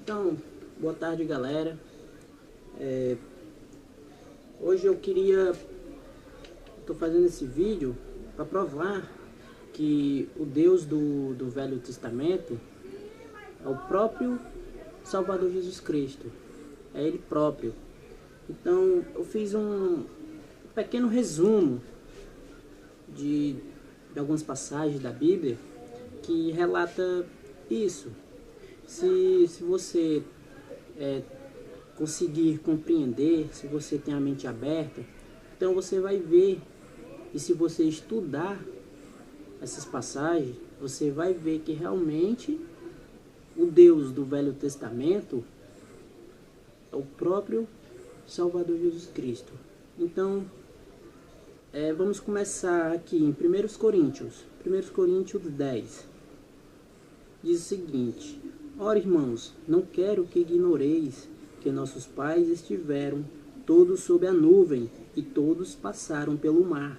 Então, boa tarde, galera. Hoje eu tô fazendo esse vídeo para provar que o Deus do Velho Testamento é o próprio Salvador Jesus Cristo, é Ele próprio. Então, eu fiz um pequeno resumo de algumas passagens da Bíblia que relata isso. Se você conseguir compreender, se você tem a mente aberta, então você vai ver, e se você estudar essas passagens, você vai ver que realmente o Deus do Velho Testamento é o próprio Salvador Jesus Cristo. Então, vamos começar aqui em 1 Coríntios 10. Diz o seguinte: ora, irmãos, não quero que ignoreis que nossos pais estiveram todos sob a nuvem e todos passaram pelo mar,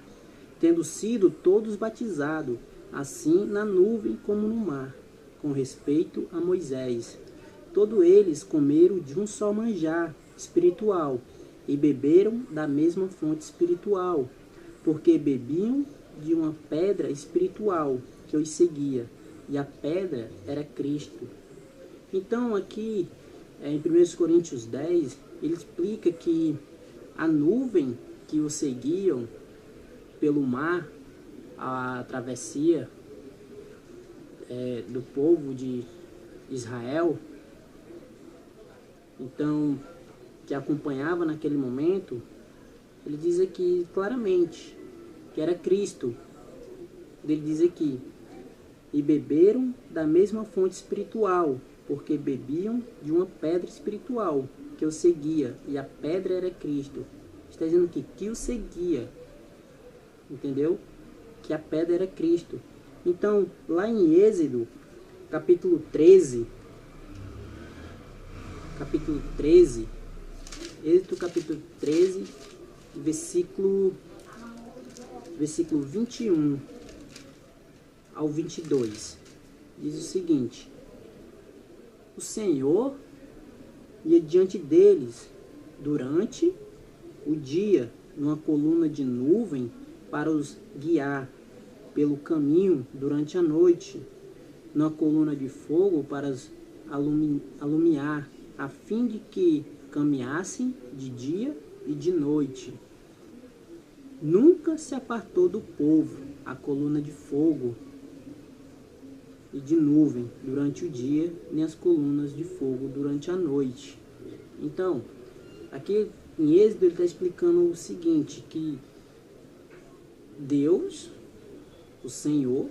tendo sido todos batizados, assim na nuvem como no mar, com respeito a Moisés. Todos eles comeram de um só manjar espiritual e beberam da mesma fonte espiritual, porque bebiam de uma pedra espiritual que os seguia, e a pedra era Cristo. Então aqui em 1 Coríntios 10, ele explica que a nuvem que o seguiam pelo mar, a travessia do povo de Israel, então, que acompanhava naquele momento, ele diz aqui claramente que era Cristo. Ele diz aqui: e beberam da mesma fonte espiritual, porque bebiam de uma pedra espiritual que o seguia, e a pedra era Cristo. Está dizendo aqui que o seguia, entendeu? Que a pedra era Cristo. Então, lá em Êxodo, capítulo 13, Êxodo capítulo 13, versículo 21 ao 22, diz o seguinte: o Senhor ia diante deles durante o dia numa coluna de nuvem para os guiar pelo caminho durante a noite, numa coluna de fogo para os alumiar, a fim de que caminhassem de dia e de noite. Nunca se apartou do povo a coluna de fogo e de nuvem durante o dia, nem as colunas de fogo durante a noite. Então, aqui em Êxodo ele está explicando o seguinte, que Deus, o Senhor,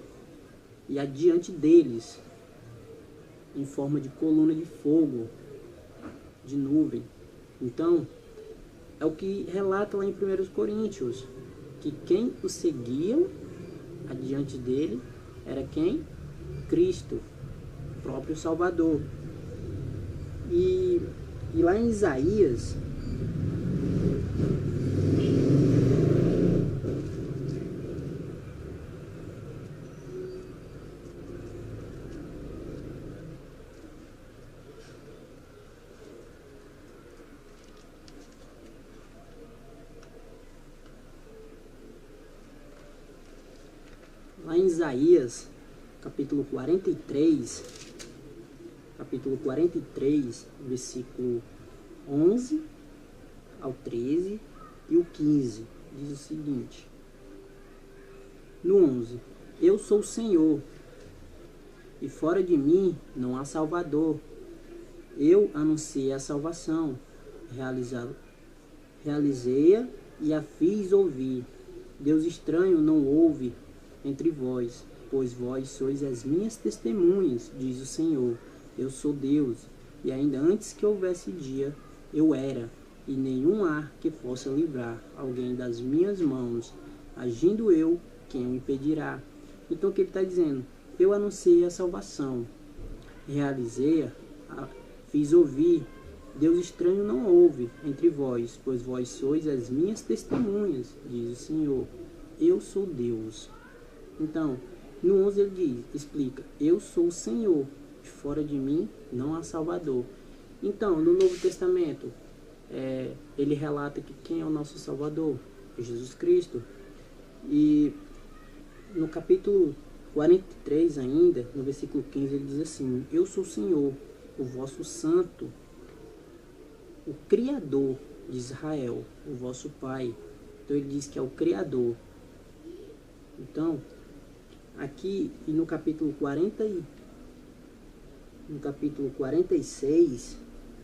ia diante deles em forma de coluna de fogo, de nuvem. Então, é o que relata lá em 1 Coríntios, que quem o seguiam adiante dele era quem? Cristo, o próprio Salvador. E lá em Isaías, capítulo 43, versículo 11 ao 13 e o 15, diz o seguinte: no 11, eu sou o Senhor, e fora de mim não há Salvador. Eu anunciei a salvação, realizei-a e a fiz ouvir. Deus estranho não houve entre vós, pois vós sois as minhas testemunhas, diz o Senhor. Eu sou Deus, e ainda antes que houvesse dia, eu era, e nenhum há que possa livrar alguém das minhas mãos. Agindo eu, quem o impedirá? Então o que ele está dizendo? Eu anunciei a salvação, realizei-a, fiz ouvir. Deus estranho não houve entre vós, pois vós sois as minhas testemunhas, diz o Senhor. Eu sou Deus. Então, no 11 ele explica: eu sou o Senhor, fora de mim não há Salvador. Então, no Novo Testamento, ele relata que quem é o nosso Salvador? É Jesus Cristo. E no capítulo 43 ainda, no versículo 15, ele diz assim: eu sou o Senhor, o vosso santo, o Criador de Israel, o vosso Pai. Então ele diz que é o Criador. Então, aqui e no capítulo 46,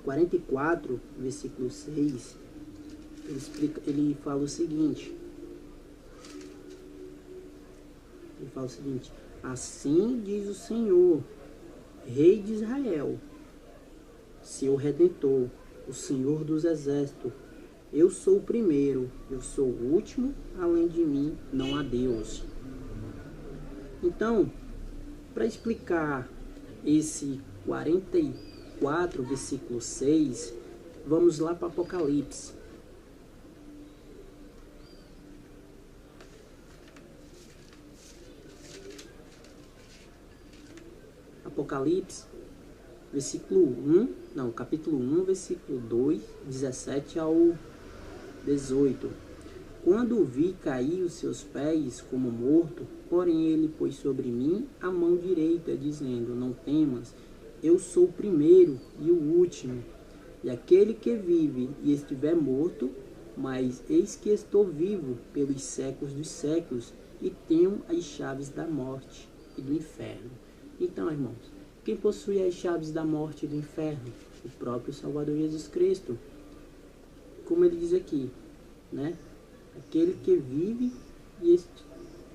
44, versículo 6, ele fala o seguinte. Ele fala o seguinte: assim diz o Senhor, Rei de Israel, seu Redentor, o Senhor dos Exércitos. Eu sou o primeiro, eu sou o último, além de mim não há Deus. Então, para explicar esse 44, versículo 6, vamos lá para Apocalipse. Apocalipse, capítulo 1, versículo 2, 17 ao 18. Quando o vi cair os seus pés como morto, porém ele pôs sobre mim a mão direita, dizendo: não temas, eu sou o primeiro e o último, e aquele que vive e estiver morto, mas eis que estou vivo pelos séculos dos séculos, e tenho as chaves da morte e do inferno. Então, irmãos, quem possui as chaves da morte e do inferno? O próprio Salvador Jesus Cristo. Como ele diz aqui, né? Aquele que vive e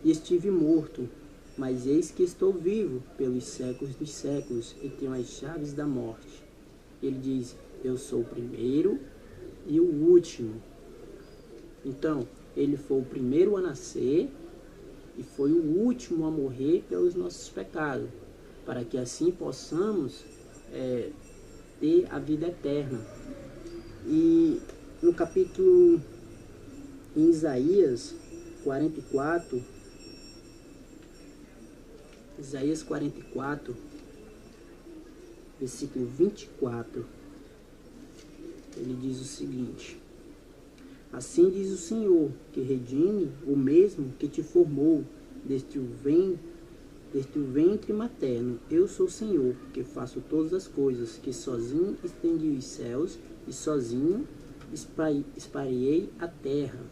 estive morto, mas eis que estou vivo pelos séculos dos séculos e tenho as chaves da morte. Ele diz: eu sou o primeiro e o último. Então, ele foi o primeiro a nascer e foi o último a morrer pelos nossos pecados, para que assim possamos ter a vida eterna. E no capítulo em Isaías 44, versículo 24, ele diz o seguinte: assim diz o Senhor, que redime o mesmo que te formou desde o ventre materno. Eu sou o Senhor, que faço todas as coisas, que sozinho estendi os céus e sozinho espalhei a terra.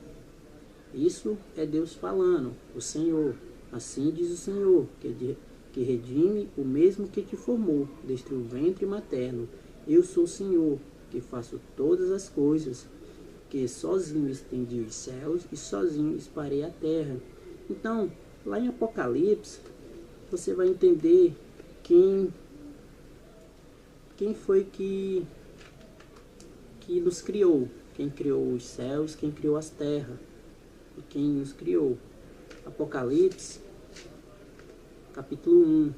Isso é Deus falando, o Senhor. Assim diz o Senhor, que redime o mesmo que te formou desde o ventre materno. Eu sou o Senhor, que faço todas as coisas, que sozinho estendi os céus e sozinho espalhei a terra. Então, lá em Apocalipse, você vai entender quem foi que nos criou, quem criou os céus, quem criou as terras e quem nos criou. Apocalipse, capítulo 1.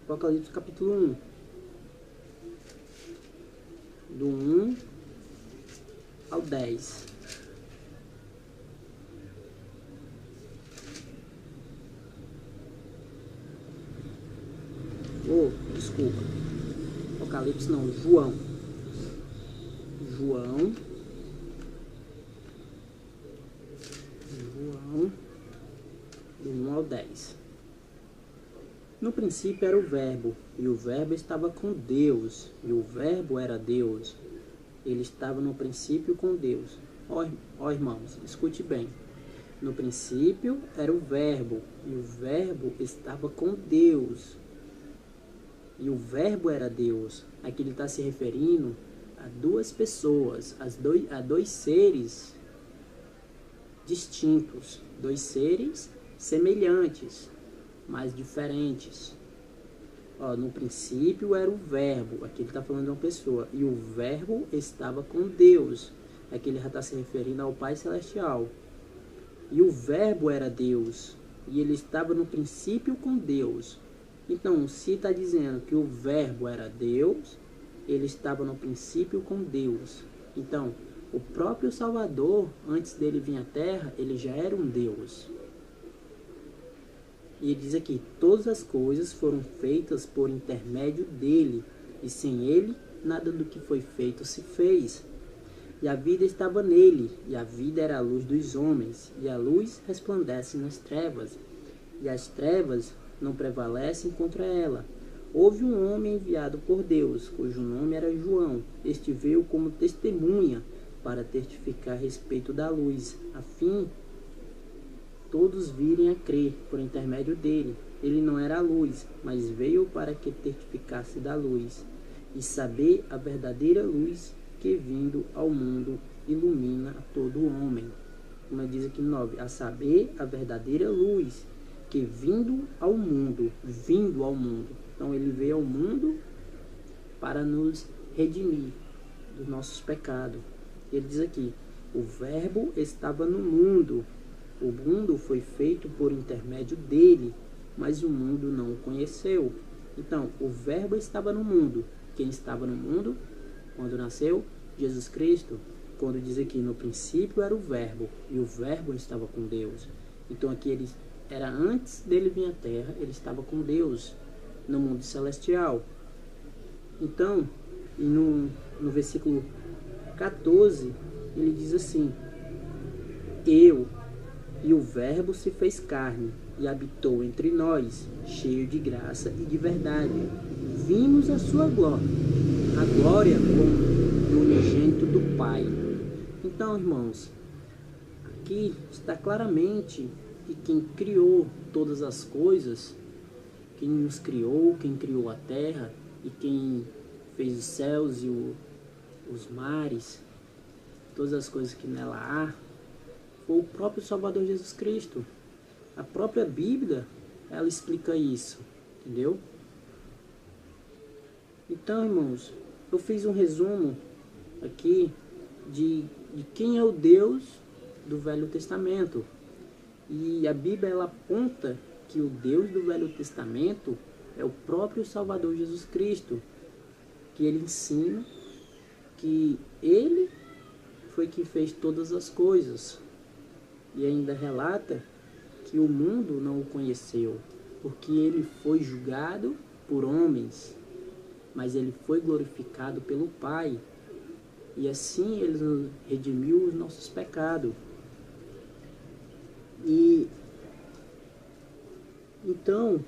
Apocalipse, capítulo 1. Do 1 ao 10. Desculpa. Apocalipse não, João. Do 1 ao 10. No princípio era o Verbo, e o Verbo estava com Deus, e o Verbo era Deus. Ele estava no princípio com Deus. Ó irmãos, escute bem. No princípio era o Verbo, e o Verbo estava com Deus. E o Verbo era Deus. Aqui ele está se referindo a duas pessoas, a dois seres distintos, dois seres semelhantes, mas diferentes. No princípio era o Verbo, aqui ele está falando de uma pessoa, e o Verbo estava com Deus. Aqui ele já está se referindo ao Pai Celestial. E o Verbo era Deus, e ele estava no princípio com Deus. Então, se está dizendo que o Verbo era Deus, ele estava no princípio com Deus. Então, o próprio Salvador, antes dele vir à Terra, ele já era um Deus. E ele diz aqui, todas as coisas foram feitas por intermédio dele, e sem ele, nada do que foi feito se fez. E a vida estava nele, e a vida era a luz dos homens, e a luz resplandece nas trevas, e as trevas não prevalecem contra ela. Houve um homem enviado por Deus, cujo nome era João. Este veio como testemunha para testificar a respeito da luz, a fim todos virem a crer por intermédio dele. Ele não era a luz, mas veio para que testificasse da luz, e saber a verdadeira luz que vindo ao mundo ilumina a todo homem. Como diz aqui no 9, a saber a verdadeira luz que vindo ao mundo. Então ele veio ao mundo para nos redimir dos nossos pecados. Ele diz aqui, o verbo estava no mundo. O mundo foi feito por intermédio dele, mas o mundo não o conheceu. Então, o verbo estava no mundo. Quem estava no mundo quando nasceu? Jesus Cristo. Quando diz aqui, no princípio era o verbo, e o verbo estava com Deus. Então aqui ele era antes dele vir à terra, ele estava com Deus no mundo celestial. Então, e no versículo 14, ele diz assim, e o verbo se fez carne e habitou entre nós, cheio de graça e de verdade. Vimos a sua glória, a glória como do unigênito do Pai. Então, irmãos, aqui está claramente que quem criou todas as coisas, quem nos criou, quem criou a terra e quem fez os céus e os mares, todas as coisas que nela há, foi o próprio Salvador Jesus Cristo. A própria Bíblia, ela explica isso, entendeu? Então, irmãos, eu fiz um resumo aqui de quem é o Deus do Velho Testamento. E a Bíblia, ela aponta que o Deus do Velho Testamento é o próprio Salvador Jesus Cristo, que ele ensina que ele foi que fez todas as coisas. E ainda relata que o mundo não o conheceu, porque ele foi julgado por homens, mas ele foi glorificado pelo Pai. E assim ele nos redimiu os nossos pecados. E então,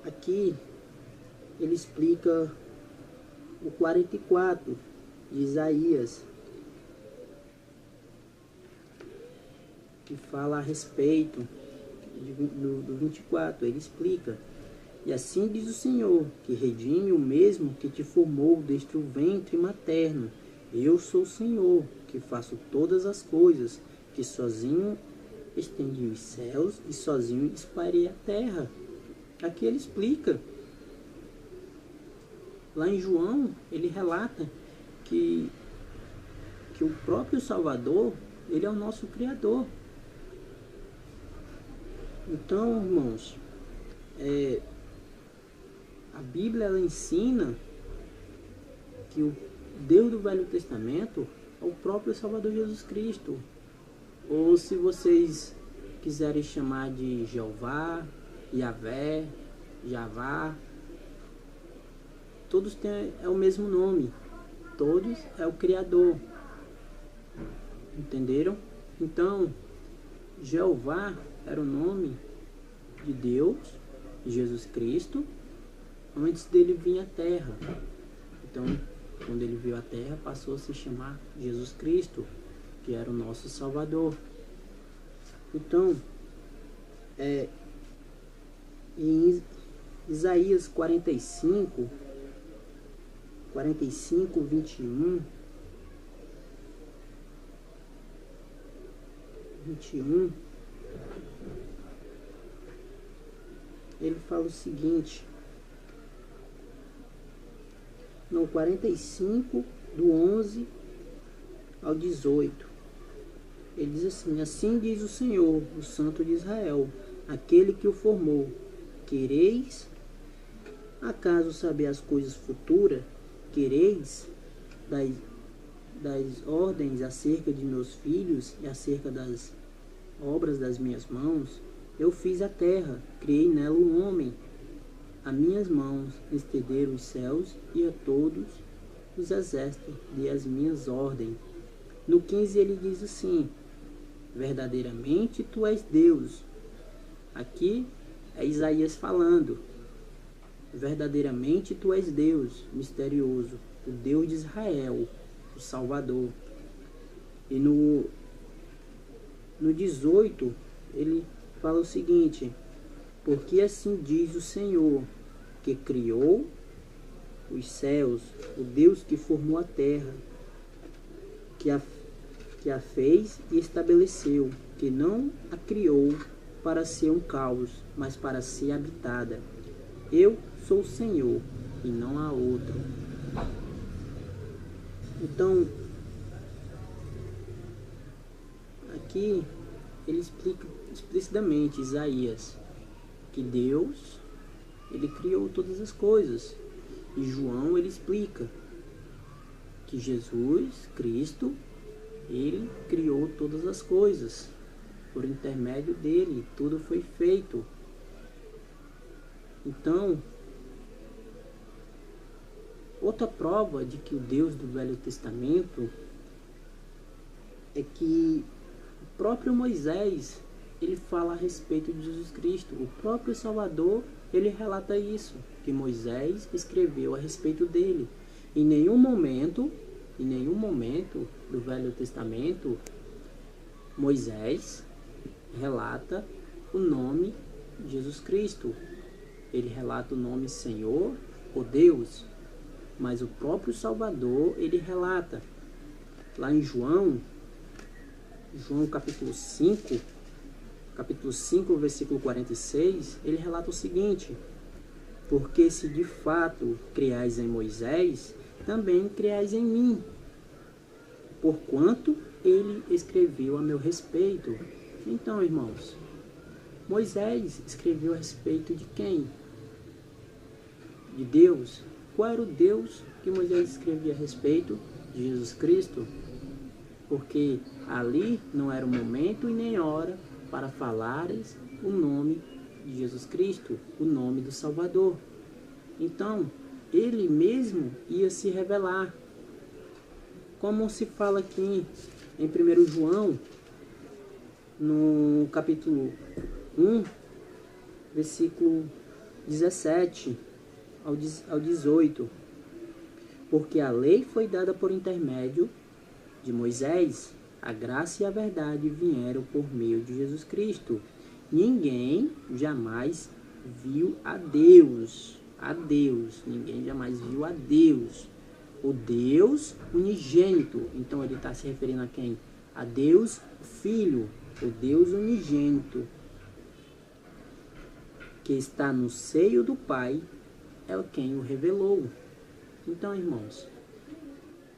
aqui ele explica o 44 de Isaías, que fala a respeito do 24. Ele explica, e assim diz o Senhor, que redime o mesmo que te formou desde o ventre materno. Eu sou o Senhor, que faço todas as coisas, que sozinho estendi os céus e sozinho espalhei a terra. Aqui ele explica. Lá em João, ele relata que o próprio Salvador, ele é o nosso Criador. Então, irmãos, a Bíblia, ela ensina que o Deus do Velho Testamento é o próprio Salvador Jesus Cristo. Ou se vocês quiserem chamar de Jeová, Yahvé, Javá, todos têm o mesmo nome. Todos é o Criador. Entenderam? Então, Jeová era o nome de Deus, de Jesus Cristo, antes dele vir à terra. Então, quando ele veio à terra, passou a se chamar Jesus Cristo, que era o nosso Salvador. Então, em Isaías 45, 21, ele fala o seguinte, no 45, do 11 ao 18, ele diz assim, assim diz o Senhor, o Santo de Israel, aquele que o formou, quereis acaso saber as coisas futuras? Quereis das ordens acerca de meus filhos e acerca das obras das minhas mãos? Eu fiz a terra, criei nela o homem. A minhas mãos estenderam os céus e a todos os exércitos dei as minhas ordens. No 15 ele diz assim: verdadeiramente tu és Deus. Aqui é Isaías falando. Verdadeiramente tu és Deus, misterioso, o Deus de Israel, o Salvador. E no 18 ele fala o seguinte: porque assim diz o Senhor, que criou os céus, o Deus que formou a terra, que a fez e estabeleceu, que não a criou para ser um caos, mas para ser habitada. Eu sou o Senhor e não há outro. Então, aqui ele explica explicitamente, Isaías, que Deus, ele criou todas as coisas. E João, ele explica que Jesus, Cristo, ele criou todas as coisas. Por intermédio dele, tudo foi feito. Então, outra prova de que o Deus do Velho Testamento é que o próprio Moisés, ele fala a respeito de Jesus Cristo. O próprio Salvador, ele relata isso, que Moisés escreveu a respeito dele. Em nenhum momento do Velho Testamento, Moisés relata o nome de Jesus Cristo. Ele relata o nome Senhor ou Deus, mas o próprio Salvador, ele relata. Lá em João capítulo 5, versículo 46, ele relata o seguinte: porque se de fato criais em Moisés, também criais em mim, porquanto ele escreveu a meu respeito. Então, irmãos, Moisés escreveu a respeito de quem? De Deus. Qual era o Deus que Moisés escrevia a respeito? De Jesus Cristo. Porque ali não era o momento e nem hora para falares o nome de Jesus Cristo, o nome do Salvador. Então, ele mesmo ia se revelar. Como se fala aqui em 1 João, no capítulo 1, versículo 17 ao 18. Porque a lei foi dada por intermédio de Moisés, a graça e a verdade vieram por meio de Jesus Cristo. Ninguém jamais viu a Deus. Ninguém jamais viu a Deus. O Deus unigênito. Então ele está se referindo a quem? A Deus Filho. O Deus unigênito, que está no seio do Pai, é quem o revelou. Então, irmãos,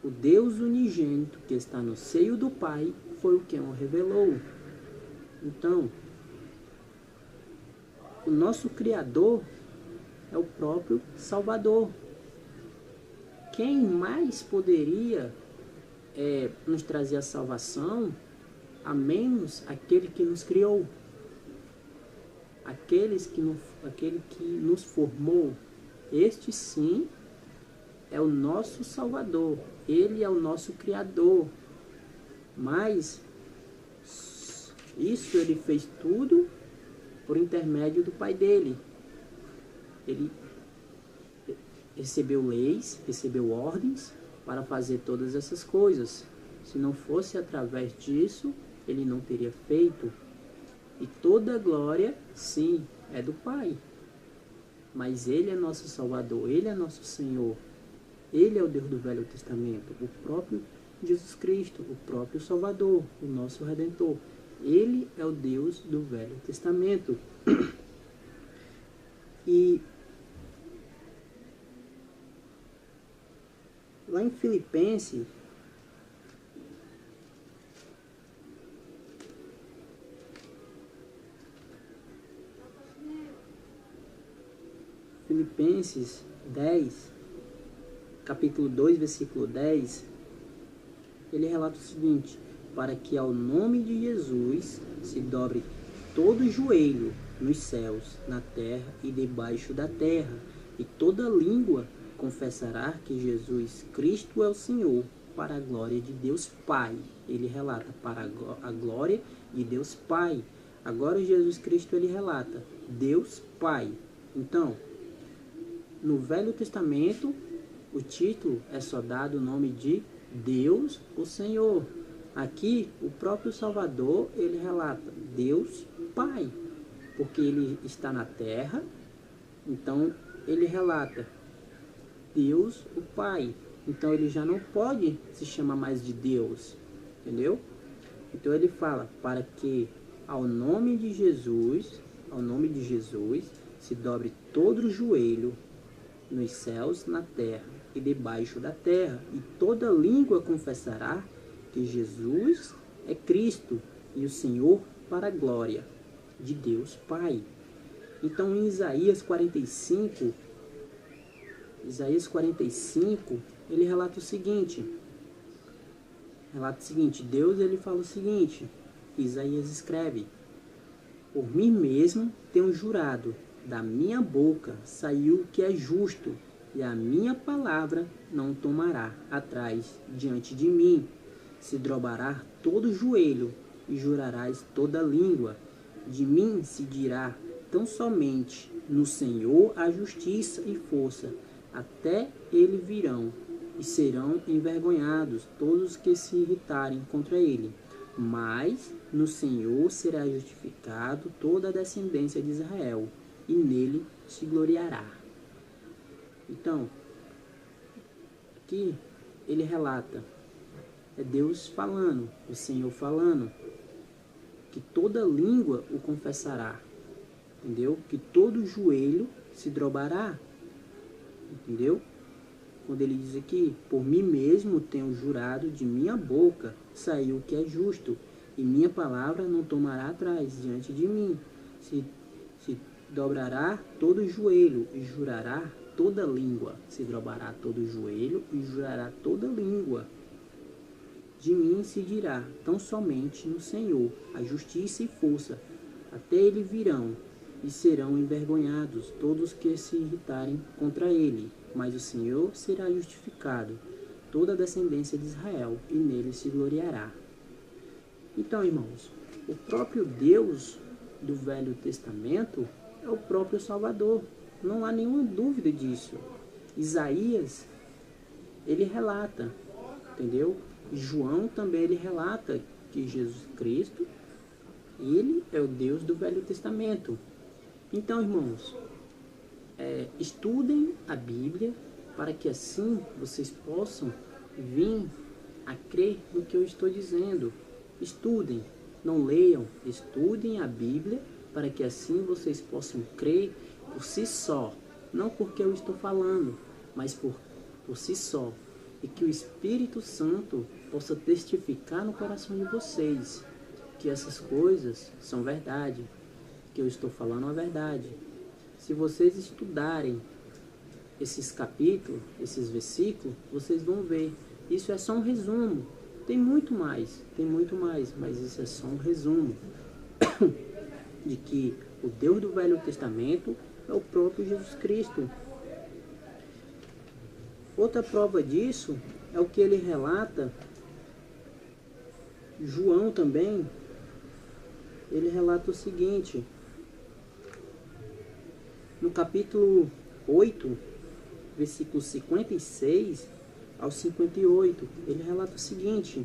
o Deus unigênito que está no seio do Pai foi o quem o revelou. Então, o nosso Criador é o próprio Salvador. Quem mais poderia nos trazer a salvação, a menos aquele que nos criou? Aquele que nos formou. Este sim é o nosso Salvador. Ele é o nosso Criador. Mas isso ele fez tudo por intermédio do Pai dele. Ele recebeu leis, recebeu ordens para fazer todas essas coisas. Se não fosse através disso, ele não teria feito. E toda a glória, sim, é do Pai. Mas ele é nosso Salvador, ele é nosso Senhor. Ele é o Deus do Velho Testamento, o próprio Jesus Cristo, o próprio Salvador, o nosso Redentor. Ele é o Deus do Velho Testamento. E lá em Filipenses, Filipenses 10, capítulo 2, versículo 10, ele relata o seguinte: para que ao nome de Jesus se dobre todo joelho nos céus, na terra e debaixo da terra, e toda língua confessará que Jesus Cristo é o Senhor, para a glória de Deus Pai. Ele relata para a glória de Deus Pai. Agora Jesus Cristo ele relata Deus Pai. Então, no Velho Testamento, o título é só dado o nome de Deus, o Senhor. Aqui, o próprio Salvador, ele relata Deus Pai, porque ele está na terra, então ele relata Deus, o Pai. Então ele já não pode se chamar mais de Deus, entendeu? Então ele fala para que ao nome de Jesus, se dobre todo o joelho nos céus, na terra e debaixo da terra, e toda língua confessará que Jesus é Cristo e o Senhor, para a glória de Deus Pai. Então em Isaías 45, ele relata o seguinte, Deus ele fala o seguinte, Isaías escreve: por mim mesmo tenho jurado, da minha boca saiu o que é justo, e a minha palavra não tomará atrás diante de mim. Se dobrará todo joelho, e jurarás toda língua. De mim se dirá tão somente no Senhor a justiça e força. Até ele virão, e serão envergonhados todos os que se irritarem contra ele. Mas no Senhor será justificado toda a descendência de Israel, e nele se gloriará. Então, aqui ele relata, é Deus falando, o Senhor falando, que toda língua o confessará, entendeu? Que todo joelho se dobrará, entendeu? Quando ele diz aqui, por mim mesmo tenho jurado, de minha boca saiu o que é justo, e minha palavra não tomará atrás diante de mim. Se dobrará todo joelho e jurará toda língua. Se dobrará todo joelho e jurará toda língua. De mim se dirá tão somente no Senhor a justiça e força. Até ele virão, e serão envergonhados todos que se irritarem contra ele. Mas o Senhor será justificado, toda a descendência de Israel, e nele se gloriará. Então, irmãos, o próprio Deus do Velho Testamento é o próprio Salvador. Não há nenhuma dúvida disso. Isaías, ele relata, entendeu? João também ele relata que Jesus Cristo, ele é o Deus do Velho Testamento. Então, irmãos, estudem a Bíblia para que assim vocês possam vir a crer no que eu estou dizendo. Estudem, não leiam, estudem a Bíblia para que assim vocês possam crer por si só, não porque eu estou falando, mas por si só, e que o Espírito Santo possa testificar no coração de vocês que essas coisas são verdade, que eu estou falando a verdade. Se vocês estudarem esses capítulos, esses versículos, vocês vão ver. Isso é só um resumo. Tem muito mais, mas isso é só um resumo de que o Deus do Velho Testamento é o próprio Jesus Cristo. Outra prova disso é o que ele relata, João também, ele relata o seguinte, no capítulo 8, versículos 56 ao 58, ele relata o seguinte: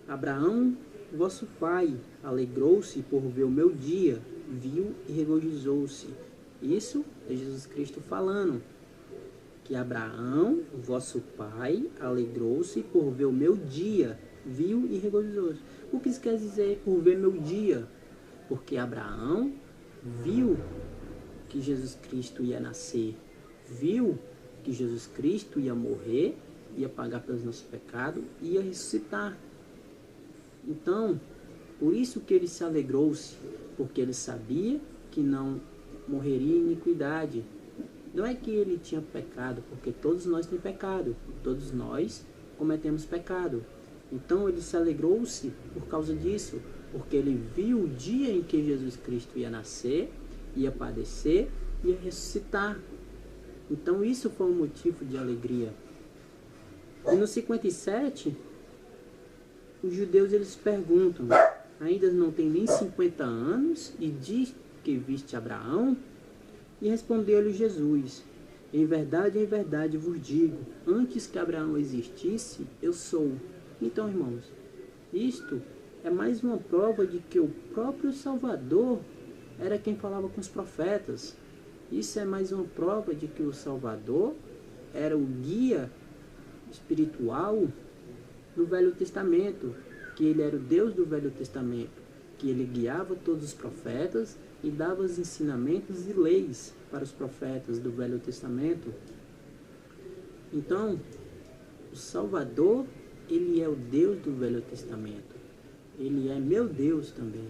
Abraão, vosso pai, alegrou-se por ver o meu dia, viu e regozijou-se. Isso é Jesus Cristo falando, que Abraão, vosso pai, alegrou-se por ver o meu dia, viu e regozijou-se. O que isso quer dizer por ver meu dia? Porque Abraão viu que Jesus Cristo ia nascer, viu que Jesus Cristo ia morrer, ia pagar pelos nossos pecados, ia ressuscitar. Então, por isso que ele se alegrou-se, porque ele sabia que não morreria em iniquidade. Não é que ele tinha pecado, porque todos nós temos pecado, todos nós cometemos pecado. Então ele se alegrou-se por causa disso, porque ele viu o dia em que Jesus Cristo ia nascer, ia padecer, ia ressuscitar. Então isso foi um motivo de alegria. E no 57, os judeus eles perguntam, ainda não tem nem 50 anos e diz que viste Abraão? E respondeu-lhe Jesus, em verdade vos digo, antes que Abraão existisse, eu sou. Então, irmãos, isto é mais uma prova de que o próprio Salvador era quem falava com os profetas. Isso é mais uma prova de que o Salvador era o guia espiritual do Velho Testamento, que ele era o Deus do Velho Testamento, que ele guiava todos os profetas e dava os ensinamentos e leis para os profetas do Velho Testamento. Então, o Salvador, ele é o Deus do Velho Testamento. Ele é meu Deus também.